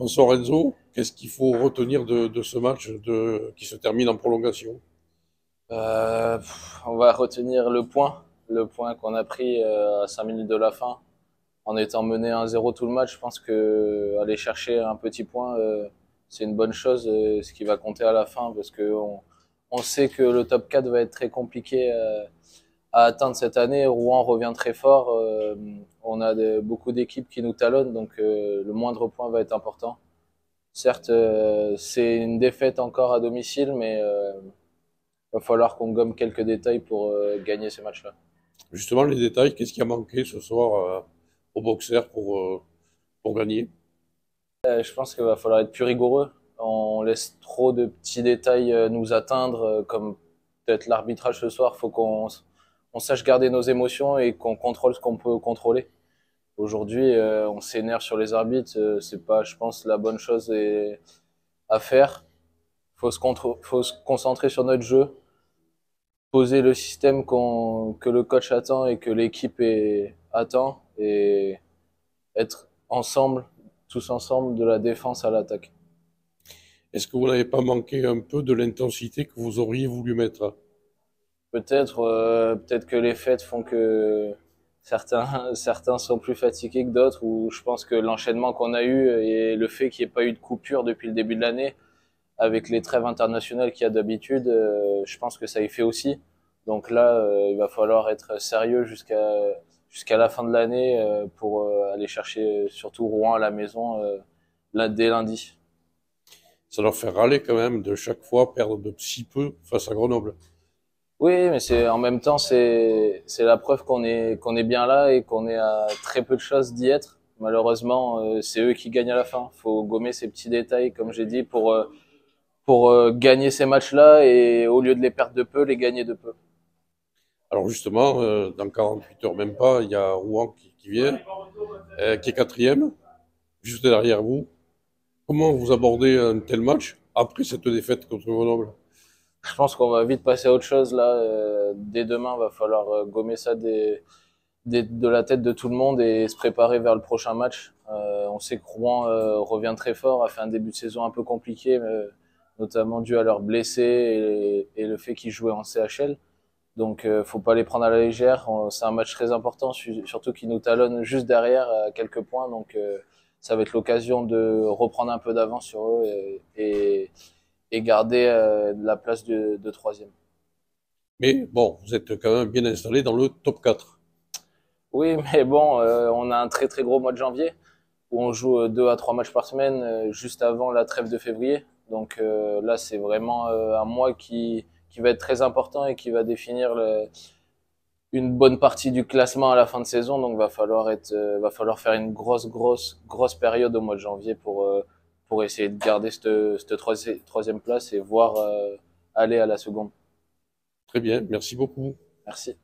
Bonsoir Enzo, qu'est-ce qu'il faut retenir de ce match qui se termine en prolongation? On va retenir le point qu'on a pris à 5 minutes de la fin. En étant mené 1-0 tout le match, je pense que aller chercher un petit point, c'est une bonne chose, ce qui va compter à la fin, parce que on sait que le top 4 va être très compliqué à atteindre cette année. Rouen revient très fort. On a beaucoup d'équipes qui nous talonnent, donc le moindre point va être important. Certes, c'est une défaite encore à domicile, mais va falloir qu'on gomme quelques détails pour gagner ces matchs-là. Justement, les détails, qu'est-ce qui a manqué ce soir au Boxer pour gagner? Je pense qu'il va falloir être plus rigoureux. On laisse trop de petits détails nous atteindre, comme peut-être l'arbitrage ce soir. Faut qu'on sache garder nos émotions et qu'on contrôle ce qu'on peut contrôler. Aujourd'hui, on s'énerve sur les arbitres. C'est pas, je pense, la bonne chose à faire. Faut se concentrer sur notre jeu, poser le système que le coach attend et que attend, et être ensemble, tous ensemble, de la défense à l'attaque. Est-ce que vous n'avez pas manqué un peu de l'intensité que vous auriez voulu mettre? Peut-être que les fêtes font que certains sont plus fatigués que d'autres, ou je pense que l'enchaînement qu'on a eu et le fait qu'il n'y ait pas eu de coupure depuis le début de l'année, avec les trêves internationales qu'il y a d'habitude, je pense que ça y fait aussi. Donc là, il va falloir être sérieux jusqu'à la fin de l'année pour aller chercher surtout Rouen à la maison là, dès lundi. Ça leur fait râler quand même de chaque fois perdre de si peu face à Grenoble. Oui, mais c'est en même temps c'est la preuve qu'on est bien là et qu'on est à très peu de choses d'y être. Malheureusement, c'est eux qui gagnent à la fin. Faut gommer ces petits détails, comme j'ai dit, pour gagner ces matchs-là et au lieu de les perdre de peu, les gagner de peu. Alors justement, dans 48 heures même pas, il y a Rouen qui vient, qui est quatrième, juste derrière vous. Comment vous abordez un tel match après cette défaite contre Grenoble? Je pense qu'on va vite passer à autre chose là. Dès demain, va falloir gommer ça de la tête de tout le monde et se préparer vers le prochain match. On sait que Rouen revient très fort, a fait un début de saison un peu compliqué, notamment dû à leurs blessés et le fait qu'ils jouaient en CHL. Donc, faut pas les prendre à la légère. C'est un match très important, surtout qui nous talonne juste derrière à quelques points. Donc, ça va être l'occasion de reprendre un peu d'avance sur eux et garder la place de troisième. Mais bon, vous êtes quand même bien installé dans le top 4. Oui, mais bon, on a un très très gros mois de janvier où on joue 2 à 3 matchs par semaine juste avant la trêve de février. Donc là, c'est vraiment un mois qui va être très important et qui va définir une bonne partie du classement à la fin de saison. Donc va falloir faire une grosse période au mois de janvier pour essayer de garder cette troisième place et voir aller à la seconde. Très bien, merci beaucoup. Merci.